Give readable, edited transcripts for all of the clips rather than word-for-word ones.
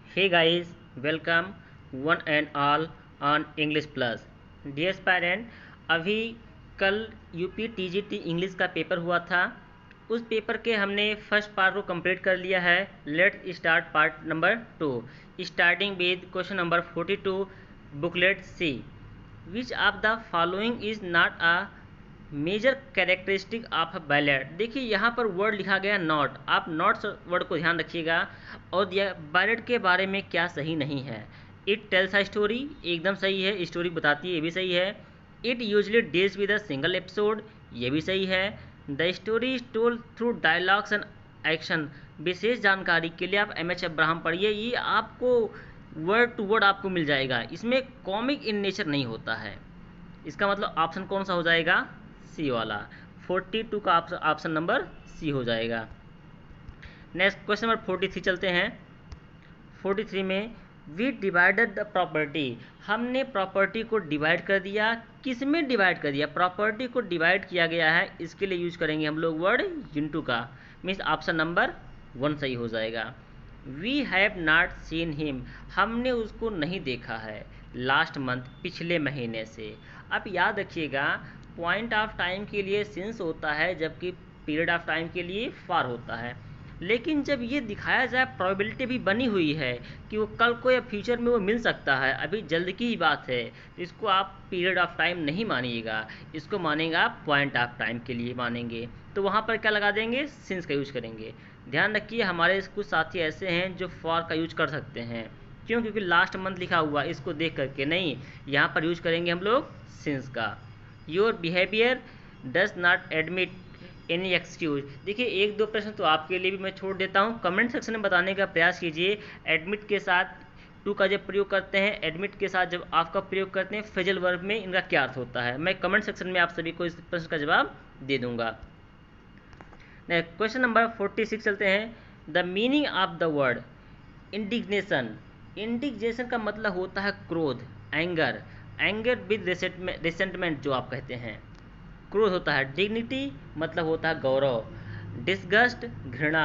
Hey guys, welcome one and all on English Plus. Dear parent, अभी कल UP TGT English का paper हुआ था। उस पेपर के हमने फर्स्ट पार्ट को कंप्लीट कर लिया है। Let's start part number 2, starting with question number 42, booklet C. Which of the following is not a major characteristic of a ballad. देखिए यहाँ पर वर्ड लिखा गया नॉट, आप नॉट वर्ड को ध्यान रखिएगा और बैलेट के बारे में क्या सही नहीं है। इट टेल्स अ स्टोरी, एकदम सही है, स्टोरी बताती है, ये भी सही है। It usually deals with a single episode, ये भी सही है। The story is told through dialogues and action. विशेष जानकारी के लिए आप एम.एच. अब्राहम पढ़िए, ये आपको वर्ड टू वर्ड आपको मिल जाएगा। इसमें कॉमिक इन नेचर नहीं होता है। इसका मतलब ऑप्शन कौन सा हो जाएगा? सी वाला। 42 का ऑप्शन नंबर सी हो जाएगा। नेक्स्ट क्वेश्चन नंबर 43 चलते हैं। 43 में वी डिवाइडेड द प्रॉपर्टी, हमने प्रॉपर्टी को डिवाइड कर दिया। किस में डिवाइड कर दिया? प्रॉपर्टी को डिवाइड किया गया है, इसके लिए यूज करेंगे हम लोग वर्ड इनटू का। मीन्स ऑप्शन नंबर 1 सही हो जाएगा। We have not seen him, हमने उसको नहीं देखा है लास्ट मंथ, पिछले महीने से। अब याद रखिएगा, पॉइंट ऑफ टाइम के लिए सिंस होता है, जबकि पीरियड ऑफ टाइम के लिए फार होता है। लेकिन जब ये दिखाया जाए, प्रोबेबिलिटी भी बनी हुई है कि वो कल को या फ्यूचर में वो मिल सकता है, अभी जल्द की ही बात है, तो इसको आप पीरियड ऑफ टाइम नहीं मानिएगा, इसको मानेगा पॉइंट ऑफ टाइम के लिए मानेंगे। तो वहाँ पर क्या लगा देंगे? सिंस का यूज करेंगे। ध्यान रखिए, हमारे कुछ साथी ऐसे हैं जो फॉर का यूज कर सकते हैं। क्यों? क्योंकि लास्ट मंथ लिखा हुआ, इसको देख करके नहीं, यहाँ पर यूज करेंगे हम लोग सिंस का। Your behaviour does not admit any excuse. देखिए, एक दो प्रश्न तो आपके लिए भी मैं छोड़ देता हूँ, कमेंट सेक्शन में बताने का प्रयास कीजिए। एडमिट के साथ टू का जब प्रयोग करते हैं, एडमिट के साथ जब आपका प्रयोग करते हैं, फ्रेजल वर्ब में इनका क्या अर्थ होता है, मैं कमेंट सेक्शन में आप सभी को इस प्रश्न का जवाब दे दूंगा। क्वेश्चन नंबर 46 चलते हैं। The meaning of the word indignation. Indignation का मतलब होता है क्रोध, एंगर, एंगर विद रिसेंटमेंट जो आप कहते हैं। क्रोध होता है। डिग्निटी मतलब होता है गौरव, डिस्गस्ट घृणा,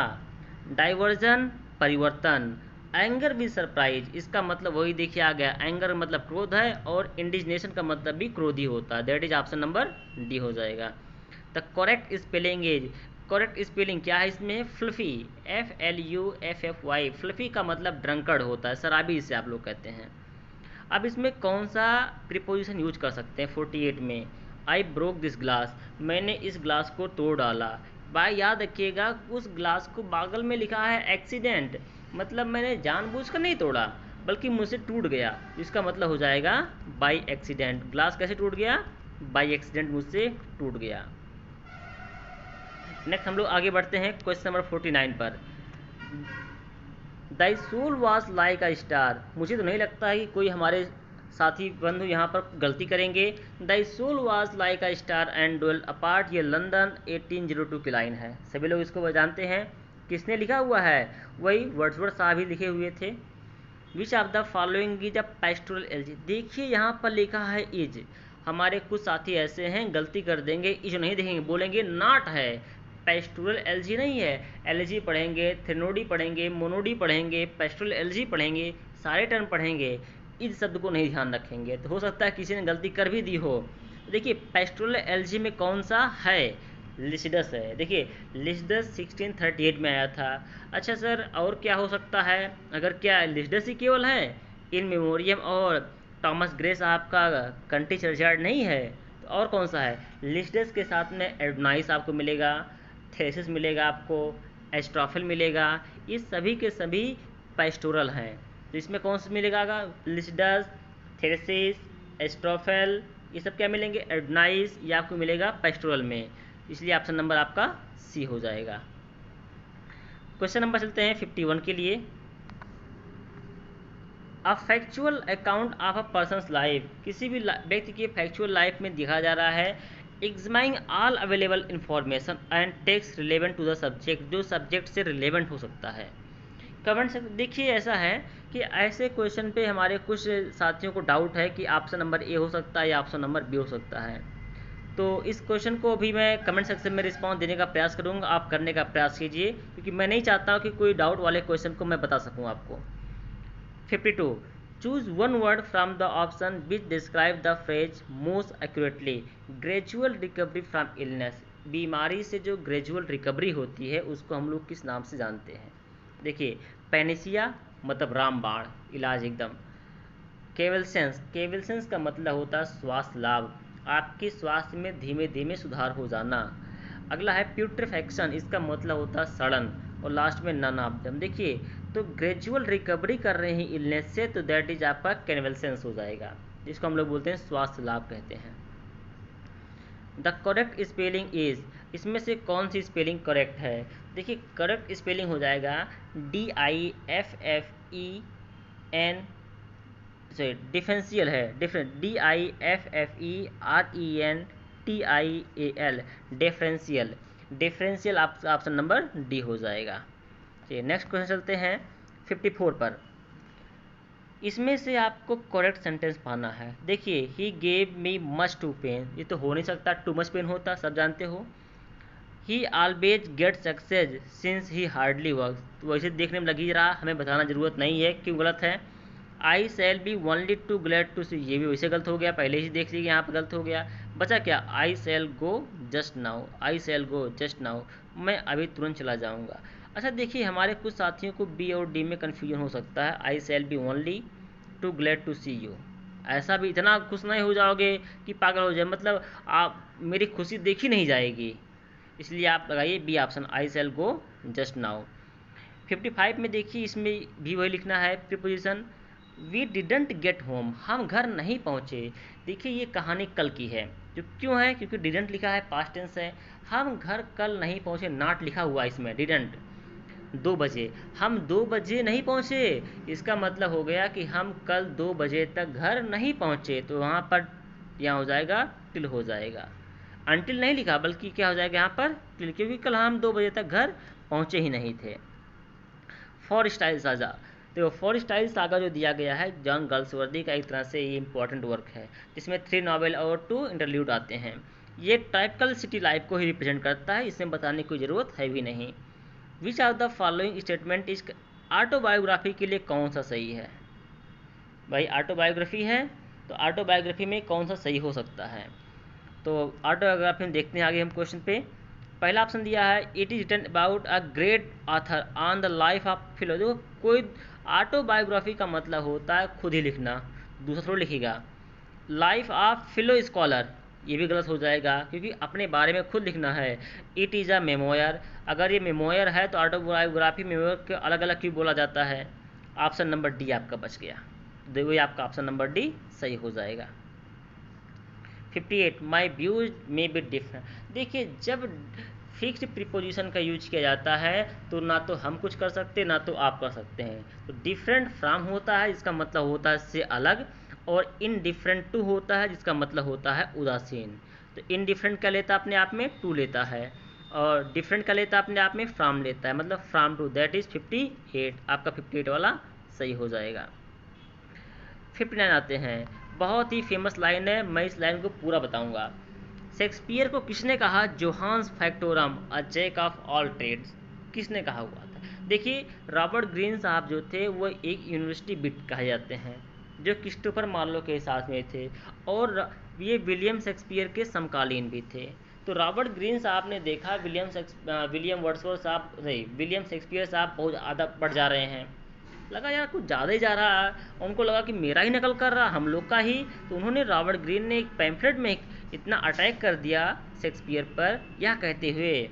डाइवर्जन परिवर्तन, एंगर विद सरप्राइज, इसका मतलब वही देखिए आ गया, एंगर मतलब क्रोध है और इंडिग्नेशन का मतलब भी क्रोधी होता है। That is option number D हो जाएगा। The correct spelling is, correct spelling क्या है इसमें? Fluffy, FLUFFY। फ्लफी का मतलब ड्रंकर्ड होता है, शराबी जिसे आप लोग कहते हैं। अब इसमें कौन सा प्रीपोजिशन यूज कर सकते हैं 48 में? आई ब्रोक दिस ग्लास, मैंने इस ग्लास को तोड़ डाला। भाई याद रखिएगा, उस ग्लास को बागल में लिखा है एक्सीडेंट, मतलब मैंने जानबूझकर नहीं तोड़ा, बल्कि मुझसे टूट गया। इसका मतलब हो जाएगा बाई एक्सीडेंट। ग्लास कैसे टूट गया? बाई एक्सीडेंट मुझसे टूट गया। नेक्स्ट हम लोग आगे बढ़ते हैं क्वेश्चन नंबर 49 पर। Thy soul was like a star, मुझे तो नहीं लगता है कि कोई हमारे साथी बंधु यहाँ पर गलती करेंगे। Thy soul was like a star and dwell apart, ये लंदन 1802 की लाइन है, सभी लोग इसको जानते हैं। किसने लिखा हुआ है? वही वर्ड्सवर्थ साहब ही लिखे हुए थे। विच of the following is a pastoral LG. देखिए यहाँ पर लिखा है इज, हमारे कुछ साथी ऐसे हैं गलती कर देंगे, इज नहीं देखेंगे, बोलेंगे नॉट है, पेस्टोरल एलजी नहीं है। एलजी पढ़ेंगे, थ्रेनोडी पढ़ेंगे, मोनोडी पढ़ेंगे, पेस्टोरल एलजी पढ़ेंगे, सारे टर्म पढ़ेंगे, इस शब्द को नहीं ध्यान रखेंगे, तो हो सकता है किसी ने गलती कर भी दी हो। देखिए पेस्टोरल एलजी में कौन सा है? लिसिडस है। देखिए लिसिडस 1638 में आया था। अच्छा सर, और क्या हो सकता है? अगर क्या लिसिडस ही केवल है, इन मेमोरियम और थॉमस ग्रे साहब का कंट्री चर्चयार्ड नहीं है, तो और कौन सा है? लिसिडस के साथ में एडोनाइस आपको मिलेगा, थेसिस मिलेगा, आपको एस्ट्रोफिल मिलेगा, ये सभी के सभी पेस्टोरल हैं। तो इसमें कौन सा मिलेगा? लिसिडस, थेसिस, एस्ट्रोफिल, ये सब क्या मिलेंगे? एडोनाइस, ये आपको मिलेगा पेस्टोरल में, इसलिए ऑप्शन नंबर आपका सी हो जाएगा। क्वेश्चन नंबर चलते हैं 51 के लिए। A factual account of a person's life, किसी भी व्यक्ति की फैक्चुअल लाइफ में दिखा जा रहा है। Examining all available information and text relevant to the subject, जो सब्जेक्ट से रिलेवेंट हो सकता है। कमेंट से देखिए, ऐसा है कि ऐसे क्वेश्चन पे हमारे कुछ साथियों को डाउट है कि ऑप्शन नंबर ए हो सकता है या ऑप्शन नंबर बी हो सकता है। तो इस क्वेश्चन को भी मैं कमेंट सेक्शन में रिस्पॉन्स देने का प्रयास करूंगा, आप करने का प्रयास कीजिए, क्योंकि मैं नहीं चाहता हूँ कि कोई डाउट वाले क्वेश्चन को मैं बता सकूँ आपको। 52. Choose one word from the option which describe the phrase most accurately. Gradual recovery from illness. बीमारी से जो ग्रेजुअल रिकवरी होती है उसको हम लोग किस नाम से जानते हैं? देखिए, पैनिसिया मतलब रामबाण, इलाज एकदम। केवलसेंस, केवलसेंस का मतलब होता है स्वास्थ्य लाभ, आपके स्वास्थ्य में धीमे धीमे सुधार हो जाना। अगला है प्यूट्रिफैक्शन, इसका मतलब होता है सड़न। और लास्ट में नन ऑफ देम। देखिए, तो ग्रेजुअल रिकवरी कर रहे हैं इलनेस से, तो दैट इज आपका कन्वल्सेंस हो जाएगा, जिसको हम लोग बोलते हैं स्वास्थ्य लाभ कहते हैं। द करेक्ट स्पेलिंग इज, इसमें से कौन सी स्पेलिंग करेक्ट है? देखिए, करेक्ट स्पेलिंग हो जाएगा DIFFEN, डिफरेंशियल है, DIFFERENTIAL, differential. Differential option number D हो जाएगा। चलिए नेक्स्ट क्वेश्चन चलते हैं 54 पर। इसमें से आपको करेक्ट सेंटेंस पाना है। देखिए, he gave me much to pain, ये तो हो नहीं सकता, टू मच पेन होता, सब जानते हो। ही always get success since he hardly work, तो वैसे देखने में लग ही रहा, हमें बताना जरूरत नहीं है क्यों गलत है। I shall be only too glad to see, ये भी वैसे गलत हो गया, पहले ही देख लीजिए यहाँ पर गलत हो गया। बचा क्या? आई शैल गो जस्ट नाउ, आई शैल गो जस्ट नाउ, मैं अभी तुरंत चला जाऊँगा। अच्छा देखिए, हमारे कुछ साथियों को बी और डी में कन्फ्यूजन हो सकता है। I shall be only too glad to see you, ऐसा भी इतना खुश नहीं हो जाओगे कि पागल हो जाए, मतलब आप मेरी खुशी देखी नहीं जाएगी, इसलिए आप लगाइए B option, I shall go just now. 55 में देखिए, इसमें भी वही लिखना है preposition, we didn't get home, हम घर नहीं पहुँचे। देखिए, ये कहानी कल की है, जो क्यों है? क्योंकि डिडंट लिखा है, पास्ट टेंस है, हम घर कल नहीं पहुँचे, नॉट लिखा हुआ इसमें, डिडंट। 2 बजे, हम 2 बजे नहीं पहुँचे, इसका मतलब हो गया कि हम कल 2 बजे तक घर नहीं पहुँचे, तो वहाँ पर यहाँ हो जाएगा टिल हो जाएगा, अनटिल नहीं लिखा, बल्कि क्या हो जाएगा यहाँ पर टिल, क्योंकि कल हम 2 बजे तक घर पहुँचे ही नहीं थे। फॉर स्टाइल साजा, तो फॉर स्टाइल सागा जो दिया गया है जॉन गर्ल्सवर्दी का, एक तरह से ये इंपॉर्टेंट वर्क है, जिसमें 3 नॉवेल और 2 इंटरल्यूड आते हैं। ये टाइपिकल सिटी लाइफ को ही रिप्रेजेंट करता है, इसमें बताने की ज़रूरत है भी नहीं। विच ऑफ द फॉलोइंग स्टेटमेंट इस, ऑटोबायोग्राफी के लिए कौन सा सही है? भाई ऑटोबायोग्राफी है, तो ऑटोबायोग्राफी में कौन सा सही हो सकता है? तो ऑटोबायोग्राफी में देखते हैं आगे हम क्वेश्चन पे। पहला ऑप्शन दिया है, it is written about a great author on the life of Philo. देखो, कोई ऑटोबायोग्राफी का मतलब होता है खुद ही लिखना, दूसरा थोड़ा लिखेगा। लाइफ ऑफ फिलो स्कॉलर, ये भी गलत हो जाएगा, क्योंकि अपने बारे में खुद लिखना है। इट इज़ अ मेमोयर, अगर ये मेमोयर है तो ऑटोबायोग्राफी मेमोयर के अलग अलग क्यों बोला जाता है? ऑप्शन नंबर डी आपका बच गया, देखो ये आपका ऑप्शन नंबर डी सही हो जाएगा। 58 my views may be different. देखिए, जब फिक्स्ड प्रीपोजिशन का यूज किया जाता है तो ना तो हम कुछ कर सकते ना तो आप कर सकते हैं। तो डिफरेंट फ्रॉम होता है, इसका मतलब होता है से अलग, और इनडिफरेंट टू होता है, जिसका मतलब होता है उदासीन। तो इनडिफरेंट का लेता अपने आप में टू लेता है, और डिफरेंट का लेता अपने आप में फ्रॉम लेता है, मतलब फ्रॉम टू, दैट इज़ 58, आपका 58 वाला सही हो जाएगा। 59 आते हैं, बहुत ही फेमस लाइन है, मैं इस लाइन को पूरा बताऊंगा। शेक्सपियर को किसने कहा Johannes factotum a jack of all trades, किसने कहा हुआ था? देखिए, रॉबर्ट ग्रीन साहब जो थे वो एक यूनिवर्सिटी बिट कहे जाते हैं, जो क्रिस्टोफर मार्लो के साथ में थे, और ये विलियम शेक्सपियर के समकालीन भी थे। तो रॉबर्ट ग्रीन साहब ने देखा विलियम शेक्सपियर साहब बहुत ज़्यादा बढ़ जा रहे हैं, लगा यार कुछ ज़्यादा ही जा रहा है, उनको लगा कि मेरा ही नकल कर रहा, हम लोग का ही। तो उन्होंने, रॉबर्ट ग्रीन ने एक पैम्फलेट में इतना अटैक कर दिया शेक्सपियर पर, यह कहते हुए,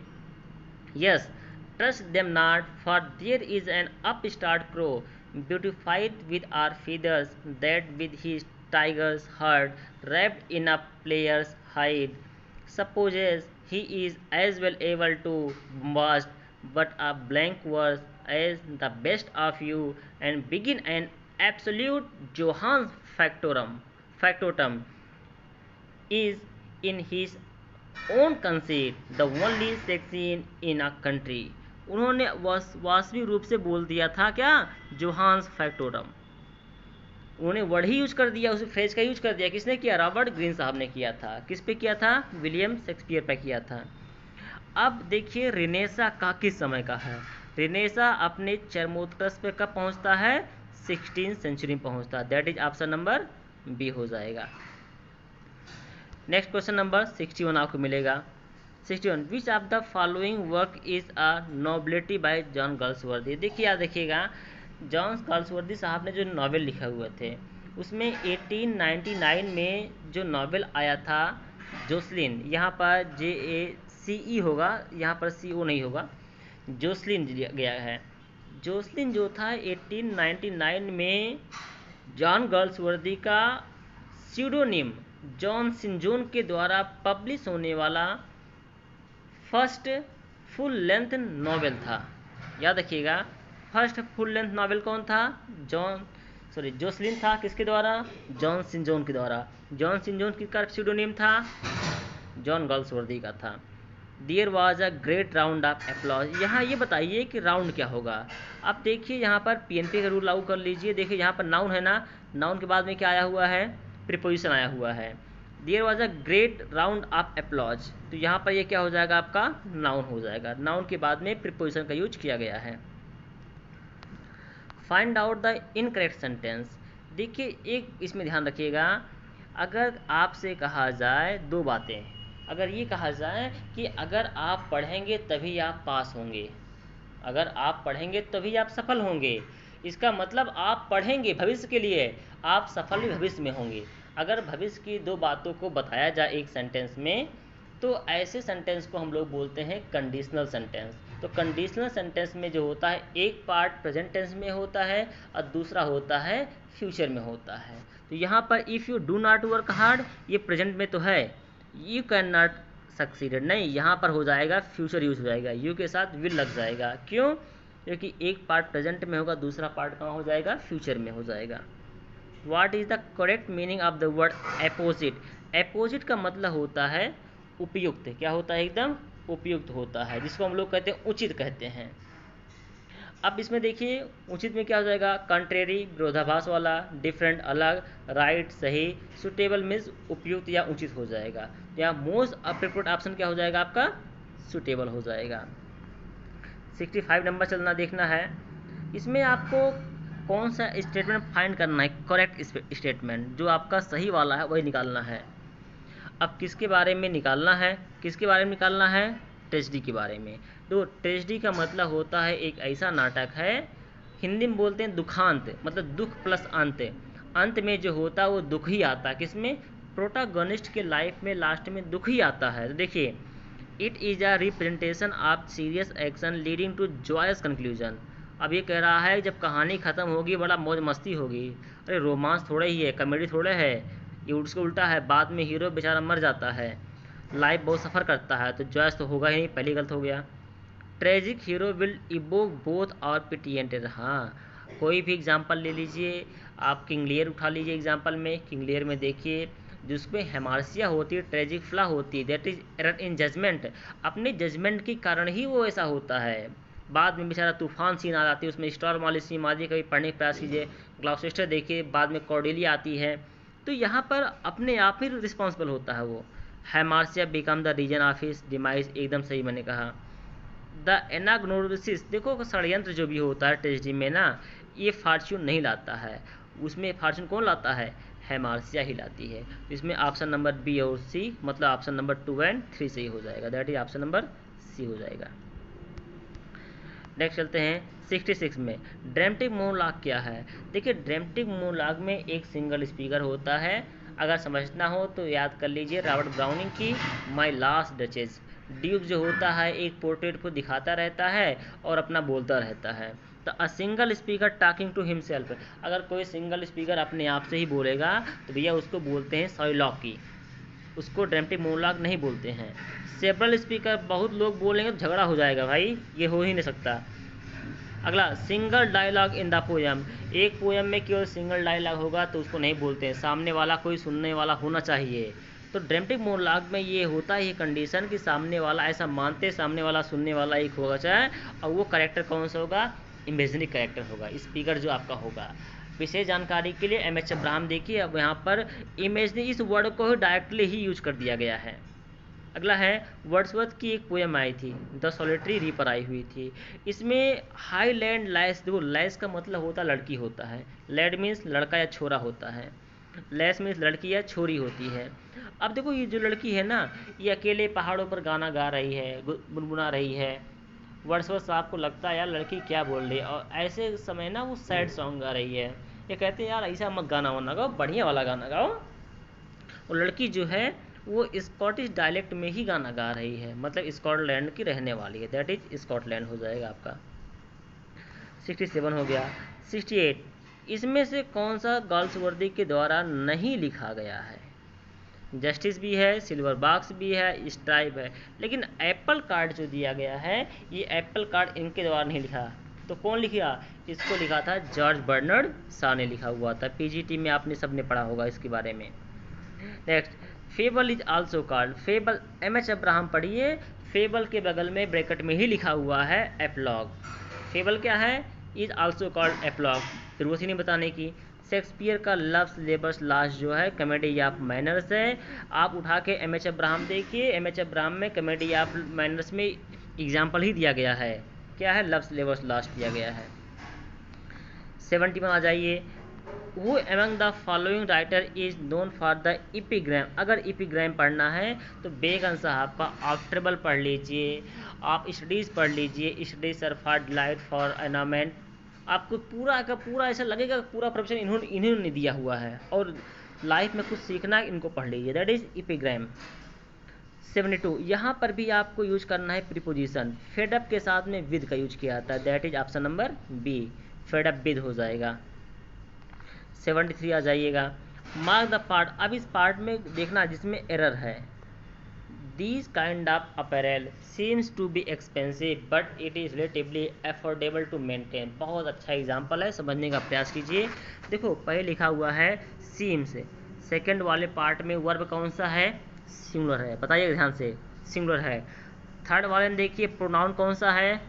yes trust them not for there is an upstart crow beautified with our feathers that with his tiger's heart wrapped in a player's hide supposes he is as well able to bust but a blank verse as the best of you and begin an absolute Johannes factotum is in his own conceit the only sexy in a country। उन्होंने वास्तविक रूप से बोल दिया था क्या? Johannes फैक्टोरम, उन्होंने word ही use कर दिया, उस फ्रेज का यूज कर दिया। किसने किया? रॉबर्ट ग्रीन साहब ने किया था। किस पे किया था? विलियम शेक्सपियर पे किया था। अब देखिए, रिनेसा का किस समय का है? रिनेसा अपने चरमोत्कर्ष पे कब पहुंचता है? 16 सेंचुरी में पहुंचता। That is option number B हो जाएगा। नेक्स्ट क्वेश्चन नंबर 61 आपको मिलेगा। 61 which of the following work is a nobility by John Galsworthy. देखिए याद रखिएगा, जॉन गर्ल्सवर्दी साहब ने जो नॉवेल लिखे हुए थे उसमें 1899 में जो नॉवेल आया था जोसलिन, यहाँ पर JACE होगा, यहाँ पर CO नहीं होगा, जोसलिन गया है। जोसलिन जो था 1899 में जॉन गर्ल्सवर्दी का स्यूडोनिम जॉन सिंजोन के द्वारा पब्लिश होने वाला फर्स्ट फुल लेंथ नॉवेल था। याद रखिएगा, फर्स्ट फुल लेंथ नॉवेल कौन था? जोसलिन था। किसके द्वारा? जॉन सिंजोन के द्वारा। जॉन सिंजोन किसका स्यूडोनिम था? जॉन गर्ल्सवर्दी का था। There was a great round of applause. यहाँ ये बताइए कि राउंड क्या होगा। अब देखिए यहाँ पर PNP का रूल लागू कर लीजिए। देखिए यहाँ पर नाउन है ना, नाउन के बाद में क्या आया हुआ है? प्रीपोजिशन आया हुआ है। There was a great round of applause, तो यहाँ पर ये क्या हो जाएगा? आपका नाउन हो जाएगा। नाउन के बाद में प्रीपोजिशन का यूज किया गया है। Find out the incorrect sentence. देखिए एक इसमें ध्यान रखिएगा, अगर आपसे कहा जाए दो बातें, अगर ये कहा जाए कि अगर आप पढ़ेंगे तभी आप पास होंगे, अगर आप पढ़ेंगे तभी आप सफल होंगे, इसका मतलब आप पढ़ेंगे भविष्य के लिए, आप सफल भी भविष्य में होंगे। अगर भविष्य की दो बातों को बताया जाए एक सेंटेंस में, तो ऐसे सेंटेंस को हम लोग बोलते हैं कंडीशनल सेंटेंस। तो कंडीशनल सेंटेंस में जो होता है, एक पार्ट प्रेजेंट टेंस में होता है और दूसरा होता है फ्यूचर में होता है। तो यहाँ पर if you do not work hard, ये प्रेजेंट में तो है, यू कैन नॉट सक्सीडेड नहीं, यहाँ पर हो जाएगा फ्यूचर यूज हो जाएगा, यू के साथ विल लग जाएगा। क्यों? क्योंकि एक पार्ट प्रेजेंट में होगा, दूसरा पार्ट कहाँ हो जाएगा? फ्यूचर में हो जाएगा। What is the correct meaning of the word opposite? Opposite का मतलब होता है उपयुक्त। क्या होता है? एकदम उपयुक्त होता है, जिसको हम लोग कहते हैं उचित कहते हैं। अब इसमें देखिए उचित में क्या हो जाएगा? कंट्रेरी विरोधाभास वाला, डिफरेंट अलग, राइट सही, सुटेबल मीन्स उपयुक्त या उचित हो जाएगा। या मोस्ट अप्रोप्रिएट ऑप्शन क्या हो जाएगा? आपका सुटेबल हो जाएगा। 65 नंबर चलना देखना है। इसमें आपको कौन सा स्टेटमेंट फाइंड करना है? करेक्ट स्टेटमेंट, जो आपका सही वाला है वही निकालना है। अब किसके बारे में निकालना है? किसके बारे में निकालना है? ट्रेजेडी के बारे में। तो ट्रेजेडी का मतलब होता है एक ऐसा नाटक है, हिंदी में बोलते हैं दुखांत, मतलब दुख प्लस अंत। अंत में जो होता है वो दुख ही आता है। किसमें? प्रोटागनिस्ट के लाइफ में लास्ट में दुख ही आता है। तो देखिए, it is a representation of serious action leading to joyous conclusion. अब ये कह रहा है जब कहानी ख़त्म होगी बड़ा मौज मस्ती होगी। अरे रोमांस थोड़े ही है, कॉमेडी थोड़े है, ये उसको उल्टा है। बाद में हीरो बेचारा मर जाता है, लाइफ बहुत सफ़र करता है, तो जॉयस तो होगा ही नहीं, पहली गलत हो गया। Tragic hero will evoke both और पिटी एंड टेरर। हाँ, कोई भी एग्जांपल ले लीजिए आप, किंग लियर उठा लीजिए एग्जांपल में। किंग लियर में देखिए जिसमें हेमार्सिया होती है, ट्रेजिक फ्ला होती है, that is error in judgement. अपने जजमेंट के कारण ही वो ऐसा होता है। बाद में बेचारा तूफान सीन आ जाती है, उसमें स्टॉर्म वाली सीन आती है, कभी पढ़ने का प्रयास कीजिए। ग्लाउसेस्टर देखिए, बाद में कॉर्डेलिया आती है। तो यहाँ पर अपने आप ही रिस्पॉन्सिबल होता है वो। Hamartia become the reason of his demise, एकदम सही मैंने कहा। द एनाग्नोसिस, देखो षड्यंत्र जो भी होता है ट्रेजेडी में ना, ये फॉर्च्यून नहीं लाता है, उसमें फॉर्च्यून कौन लाता है? हेमार्सिया ही लाती है। इसमें ऑप्शन नंबर बी और सी, मतलब ऑप्शन नंबर 2 और 3 सही हो जाएगा। That is option number C हो जाएगा। नेक्स्ट चलते हैं 66 में। ड्रामेटिक मोनोलॉग क्या है? देखिए ड्रामेटिक मोनोलॉग में एक सिंगल स्पीकर होता है। अगर समझना हो तो याद कर लीजिए रॉबर्ट ब्राउनिंग की माई लास्ट डचेस। ड्यूक जो होता है एक पोर्ट्रेट को दिखाता रहता है और अपना बोलता रहता है। तो a single speaker talking to himself, अगर कोई सिंगल स्पीकर अपने आप से ही बोलेगा तो भैया उसको बोलते हैं सॉलिलॉक्वी, उसको ड्रामेटिक मोनोलॉग नहीं बोलते हैं। सेवरल स्पीकर, बहुत लोग बोलेंगे तो झगड़ा हो जाएगा भाई, ये हो ही नहीं सकता। अगला single dialogue in the poem, एक पोएम में केवल सिंगल डायलॉग होगा तो उसको नहीं बोलते हैं, सामने वाला कोई सुनने वाला होना चाहिए। तो ड्रामेटिक मोनोलॉग में ये होता है कंडीशन कि सामने वाला ऐसा मानते, सामने वाला सुनने वाला एक होगा चाहे, और वो कैरेक्टर कौन सा होगा? इमेजिनरी कैरेक्टर होगा, स्पीकर जो आपका होगा। विशेष जानकारी के लिए MH अब्राहम देखिए, अब यहाँ पर इमेजिनरी इस वर्ड को डायरेक्टली ही यूज कर दिया गया है। अगला है वर्ड्सवर्थ की एक पोएम आई थी, द सॉलिटरी रीपर आई हुई थी। इसमें हाईलैंड लाइस, देखो लाइस का मतलब होता लड़की होता है, लैड मीन्स लड़का या छोरा होता है, लैस मीन्स लड़की या छोरी होती है। अब देखो ये जो लड़की है ना, ये अकेले पहाड़ों पर गाना गा रही है, गुनगुना रही है। वर्ड्सवर्थ साहब को लगता है यार लड़की क्या बोल रही है, और ऐसे समय ना वो सैड सॉन्ग गा रही है। ये कहते हैं यार ऐसा मत गाना वाना गाओ, बढ़िया वाला गाना गाओ। और लड़की जो है वो स्कॉटिश डायलेक्ट में ही गाना गा रही है, मतलब स्कॉटलैंड की रहने वाली है, दैट इज स्कॉटलैंड हो जाएगा आपका। 67 हो गया। 68, इसमें से कौन सा गाल्सवर्दी के द्वारा नहीं लिखा गया है? जस्टिस भी है, सिल्वर बॉक्स भी है, स्ट्राइप है, लेकिन एप्पल कार्ड जो दिया गया है ये एप्पल कार्ड इनके द्वारा नहीं लिखा। तो कौन लिखा? इसको लिखा था जॉर्ज बर्नर्ड शॉ ने लिखा हुआ था। पीजीटी में आपने सबने पढ़ा होगा इसके बारे में। Next, fable is also called, fable M H Abraham पढ़िए, फेबल के बगल में ब्रैकेट में ही लिखा हुआ है एप्लॉग। फेबल क्या है? इज आल्सो कॉल्ड एप्लॉग, फिर उसी ने बताने की। शेक्सपियर का लव्स लेबर्स लास्ट जो है कॉमेडी ऑफ मैनर्स है। आप उठा के एम एच अब्राहम देखिए, एम एच अब्राहम में कॉमेडी ऑफ मैनर्स में एग्जाम्पल ही दिया गया है, क्या है? लव्स लेबर्स लास्ट दिया गया है। 71 आ जाइए। Who among the following writer is known for the epigram? अगर epigram पढ़ना है तो बेगन साहब का ऑक्ट्रेबल पढ़ लीजिए, आप स्टडीज़ पढ़ लीजिए, studies are for delight for ornament. आपको पूरा का पूरा ऐसा लगेगा पूरा प्रोफेशन इन्होंने दिया हुआ है, और लाइफ में कुछ सीखना है इनको पढ़ लीजिए, दैट इज epigram। 72, यहाँ पर भी आपको यूज करना है प्रीपोजिशन, फेडअप के साथ में विद का यूज किया जाता है, that is option number B, fed up with हो जाएगा। 73 आ जाइएगा। मार्क द पार्ट, अब इस पार्ट में देखना जिसमें एरर है। These kind of apparel seems to be expensive but it is relatively affordable to maintain। बहुत अच्छा एग्जाम्पल है, समझने का प्रयास कीजिए। देखो पहले लिखा हुआ है seems, सेकेंड वाले पार्ट में वर्ब कौन सा है? सिंगुलर है, बताइए ध्यान से, सिंगुलर है। थर्ड वाले में देखिए प्रोनाउन कौन सा है?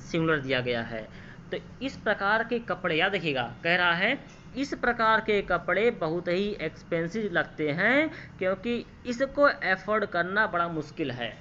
सिंगुलर दिया गया है। तो इस प्रकार के कपड़े, याद रखिएगा, कह रहा है इस प्रकार के कपड़े बहुत ही एक्सपेंसिव लगते हैं क्योंकि इसको अफोर्ड करना बड़ा मुश्किल है।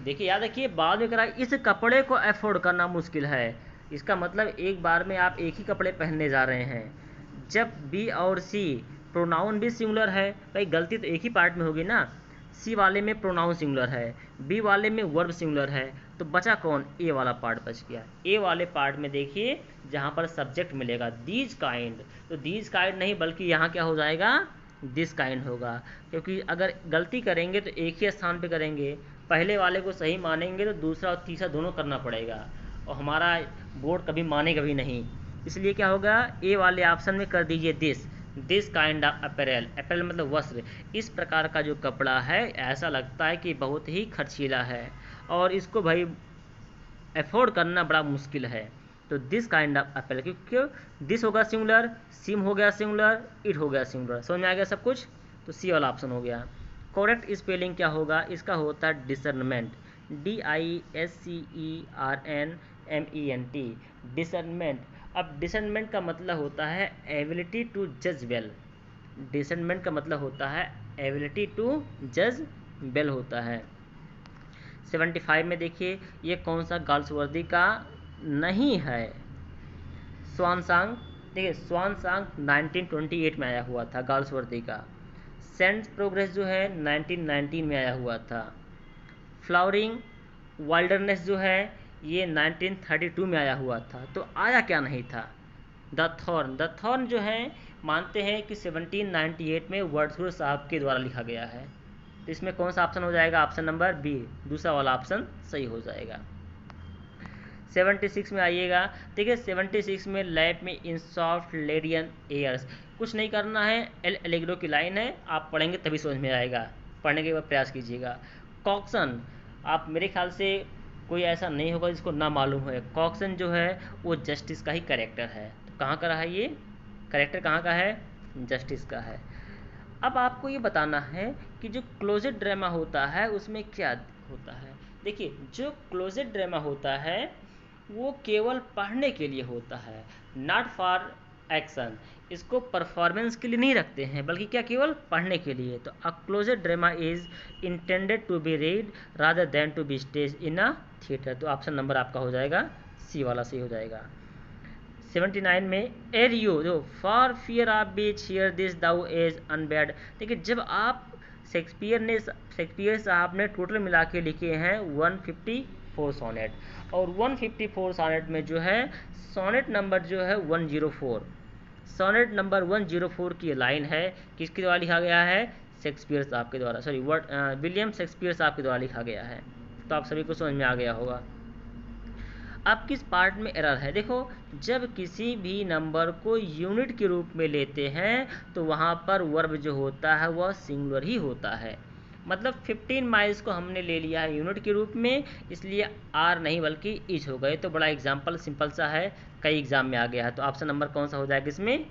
देखिए याद रखिए, बाद में कह रहा है इस कपड़े को अफोर्ड करना मुश्किल है। इसका मतलब एक बार में आप एक ही कपड़े पहनने जा रहे हैं। जब बी और सी प्रोनाउन भी सिंगुलर है, भाई गलती तो एक ही पार्ट में होगी ना, सी वाले में प्रोनाउन सिंगुलर है, बी वाले में वर्ब सिंगुलर है, तो बचा कौन? ए वाला पार्ट बच गया। ए वाले पार्ट में देखिए जहाँ पर सब्जेक्ट मिलेगा दीज काइंड, तो दीज काइंड नहीं बल्कि यहाँ क्या हो जाएगा? दिस काइंड होगा, क्योंकि अगर गलती करेंगे तो एक ही स्थान पे करेंगे, पहले वाले को सही मानेंगे तो दूसरा और तीसरा दोनों करना पड़ेगा, और हमारा बोर्ड कभी मानेगा भी नहीं। इसलिए क्या होगा? ए वाले ऑप्शन में कर दीजिए this kind of apparel, apparel मतलब वस्त्र। इस प्रकार का जो कपड़ा है ऐसा लगता है कि बहुत ही खर्चीला है और इसको भाई अफोर्ड करना बड़ा मुश्किल है। तो दिस काइंड ऑफ अपैरल, क्योंकि दिस होगा सिंगुलर, सिम हो गया सिंगुलर, इट हो गया सिंगुलर, समझ में आ गया सब कुछ? तो सी वाला ऑप्शन हो गया। करेक्ट स्पेलिंग क्या होगा? इसका होता है डिसर्नमेंट, DISCERNMENT, डिसर्नमेंट। अब डिसर्नमेंट का मतलब होता है एबिलिटी टू जज वेल, डिसर्नमेंट का मतलब होता है एबिलिटी टू जज वेल होता है। 75 में देखिए ये कौन सा गाल्सवर्दी का नहीं है? स्वान सॉन्ग, देखिए स्वान सॉन्ग 1928 में आया हुआ था गाल्सवर्दी का। सेंट प्रोग्रेस जो है 1919 में आया हुआ था। फ्लावरिंग वाइल्डरनेस जो है ये 1932 में आया हुआ था। तो आया क्या नहीं था? द थॉर्न जो है मानते हैं कि 1798 में वर्ड्सवर्थ साहब के द्वारा लिखा गया है। तो इसमें कौन सा ऑप्शन हो जाएगा? ऑप्शन नंबर बी, दूसरा वाला ऑप्शन सही हो जाएगा। 76 में आइएगा। देखिए 76 में लैब में इन सॉफ्ट लेडियन एयर्स, कुछ नहीं करना है, एल एलेग्रो की लाइन है, आप पढ़ेंगे तभी समझ में आएगा, पढ़ने के बाद प्रयास कीजिएगा। कॉक्सन, आप मेरे ख्याल से कोई ऐसा नहीं होगा जिसको ना मालूम है, कॉक्सन जो है वो जस्टिस का ही कैरेक्टर है। तो कहाँ का रहा है ये कैरेक्टर? कहाँ का है? जस्टिस का है। अब आपको ये बताना है कि जो क्लोजेट ड्रामा होता है उसमें क्या होता है। देखिए जो क्लोजेट ड्रामा होता है वो केवल पढ़ने के लिए होता है, नॉट फॉर एक्शन, इसको परफॉर्मेंस के लिए नहीं रखते हैं बल्कि क्या केवल पढ़ने के लिए। तो a closed drama is intended to be read rather than to be stage in a theatre. तो ऑप्शन नंबर आपका हो जाएगा सी वाला सही हो जाएगा। 79 में एरियो जो for fear of which hear this thou age unbred. देखिए जब आप शेक्सपियर साहब ने टोटल मिला के लिखे हैं 154 सोनेट, और 154 सोनेट में जो है सोनेट नंबर जो है 104, सोनेट नंबर 104 की लाइन है किसके द्वारा लिखा गया है? शेक्सपियर साहब के द्वारा, सॉरी विलियम शेक्सपियर साहब के द्वारा लिखा गया है। तो आप सभी को समझ में आ गया होगा। अब किस पार्ट में एरर है? देखो जब किसी भी नंबर को यूनिट के रूप में लेते हैं तो वहाँ पर वर्ब जो होता है वह सिंगुलर ही होता है। मतलब 15 माइल्स को हमने ले लिया है यूनिट के रूप में, इसलिए आर नहीं बल्कि इच हो गए। तो बड़ा एग्जाम्पल सिंपल सा है, कई एग्जाम में आ गया है। तो ऑप्शन नंबर कौन सा हो जाएगा इसमें?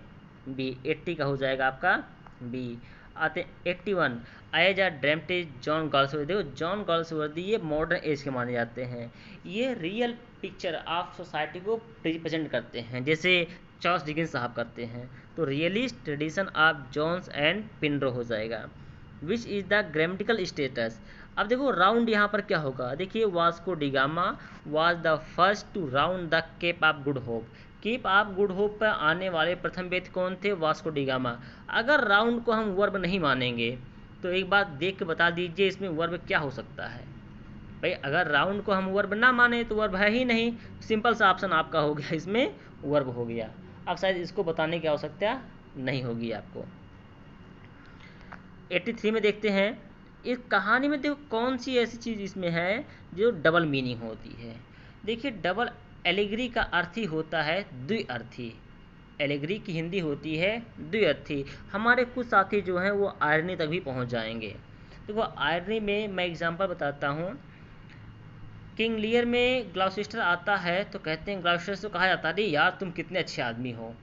बी, 80 का हो जाएगा आपका बी। आते 81, as a dramatist John Galsworthy. देखो जॉन गाल्सवर्दी ये मॉडर्न एज के माने जाते हैं, ये रियल पिक्चर ऑफ सोसाइटी को रिप्रेजेंट करते हैं जैसे चार्ल्स डिकेंस साहब करते हैं। तो realist tradition of Jones and Pinero हो जाएगा। Which is the grammatical status? अब देखो राउंड यहाँ पर क्या होगा? देखिए Vasco da Gama was the first to round the Cape of Good Hope. Cape of Good hope पर आने वाले प्रथम व्यक्ति कौन थे? Vasco da Gama. अगर राउंड को हम वर्ब नहीं मानेंगे तो एक बात देख के बता दीजिए इसमें वर्ब क्या हो सकता है? भाई अगर राउंड को हम वर्ब ना माने तो वर्ब है ही नहीं, सिंपल सा ऑप्शन आपका हो गया, इसमें वर्ब हो गया। अब शायद इसको बताने की आवश्यकता नहीं होगी आपको। 83 में देखते हैं, इस कहानी में देखो कौन सी ऐसी चीज़ इसमें है जो डबल मीनिंग होती है। देखिए डबल एलिगरी का अर्थ ही होता है द्विअर्थी। एलिगरी की हिंदी होती है द्विअर्थी। हमारे कुछ साथी जो हैं वो आयरनी तक भी पहुंच जाएंगे। देखो आयरनी में मैं एग्जांपल बताता हूँ। किंग लियर में ग्लॉसेस्टर आता है तो कहते हैं, ग्लॉसेस्टर से कहा जाता है यार तुम कितने अच्छे आदमी हो,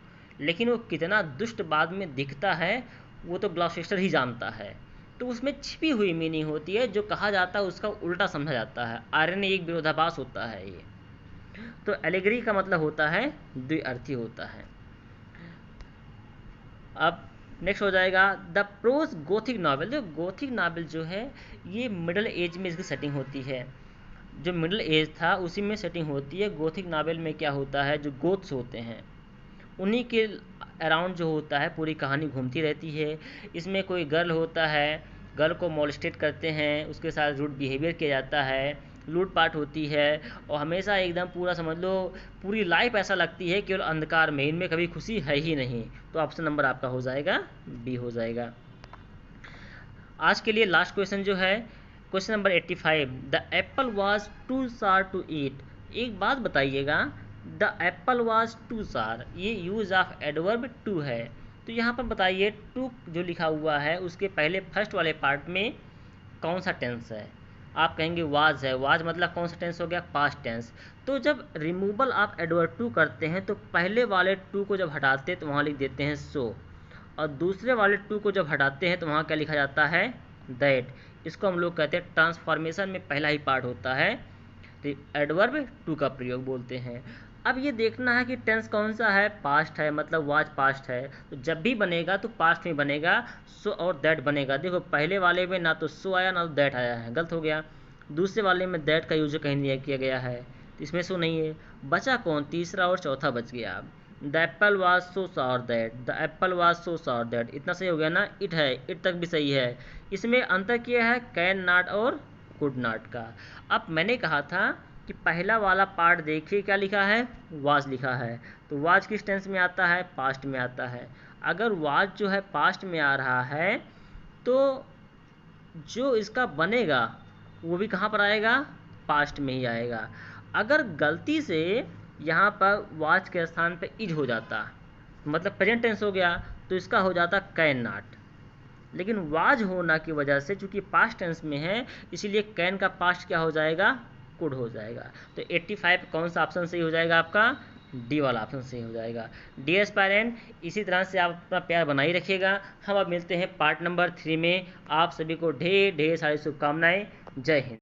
लेकिन वो कितना दुष्ट बाद में दिखता है वो तो ग्लॉसेस्टर ही जानता है। तो उसमें छिपी हुई मीनिंग होती है, जो कहा जाता है उसका उल्टा समझा जाता है। आयरनी एक विरोधाभास होता है ये। तो एलिगरी का मतलब होता है द्विअर्थी होता है। अब नेक्स्ट हो जाएगा द प्रोज गोथिक नावल। जो गोथिक नावल जो है ये मिडल एज में इसकी सेटिंग होती है। जो मिडल एज था उसी में सेटिंग होती है। गोथिक नावल में क्या होता है, जो गोथ्स होते हैं उन्हीं के अराउंड जो होता है पूरी कहानी घूमती रहती है। इसमें कोई गर्ल होता है, गर्ल को मोलेस्टेट करते हैं, उसके साथ रूड बिहेवियर किया जाता है, लूटपाट होती है, और हमेशा एकदम पूरा समझ लो पूरी लाइफ ऐसा लगती है केवल अंधकार में, इनमें कभी खुशी है ही नहीं। तो ऑप्शन नंबर आपका हो जाएगा बी हो जाएगा। आज के लिए लास्ट क्वेश्चन जो है question number 85, the apple was too sour to eat. एक बात बताइएगा, द एप्पल वॉज टू सार, ये यूज ऑफ एडवर्ब टू है। तो यहाँ पर बताइए टू जो लिखा हुआ है उसके पहले फर्स्ट वाले पार्ट में कौन सा टेंस है? आप कहेंगे वाज है। वाज मतलब कौन सा टेंस हो गया? Past tense. तो जब रिमूवल ऑफ एडवर्ब टू करते हैं तो पहले वाले टू को जब हटाते हैं तो वहाँ लिख देते हैं सो, और दूसरे वाले टू को जब हटाते हैं तो वहाँ क्या लिखा जाता है? दैट। इसको हम लोग कहते हैं ट्रांसफॉर्मेशन में पहला ही पार्ट होता है, तो एडवर्ब टू का प्रयोग बोलते हैं। अब ये देखना है कि टेंस कौन सा है? पास्ट है, मतलब वाज पास्ट है। तो जब भी बनेगा तो पास्ट में बनेगा, सो और दैट बनेगा। देखो पहले वाले में ना तो सो आया ना तो दैट आया है, गलत हो गया। दूसरे वाले में दैट का यूज कहीं नहीं किया गया है, तो इसमें सो नहीं है। बचा कौन? तीसरा और चौथा बच गया। The apple was so sour that, the apple was so sour that, इतना सही हो गया ना? इट है, इट तक भी सही है। इसमें अंतर किया है कैन नॉट और कुड नॉट का। अब मैंने कहा था कि पहला वाला पार्ट देखिए क्या लिखा है? वाज लिखा है। तो वाज किस टेंस में आता है? पास्ट में आता है। अगर वाज जो है पास्ट में आ रहा है तो जो इसका बनेगा वो भी कहाँ पर आएगा? पास्ट में ही आएगा। अगर गलती से यहाँ पर वाज के स्थान पे इज हो जाता, मतलब प्रेजेंट टेंस हो गया, तो इसका हो जाता कैन नॉट। लेकिन वाज होना की वजह से चूंकि पास्ट टेंस में है इसीलिए कैन का पास्ट क्या हो जाएगा? कुड हो जाएगा। तो 85 कौन सा ऑप्शन सही हो जाएगा आपका? डी वाला ऑप्शन सही हो जाएगा। डियर एस्पायरेंट, इसी तरह से आप अपना प्यार बनाए रखिएगा। हम अब मिलते हैं पार्ट नंबर 3 में। आप सभी को ढेर ढेर सारी शुभकामनाएं। जय हिंद।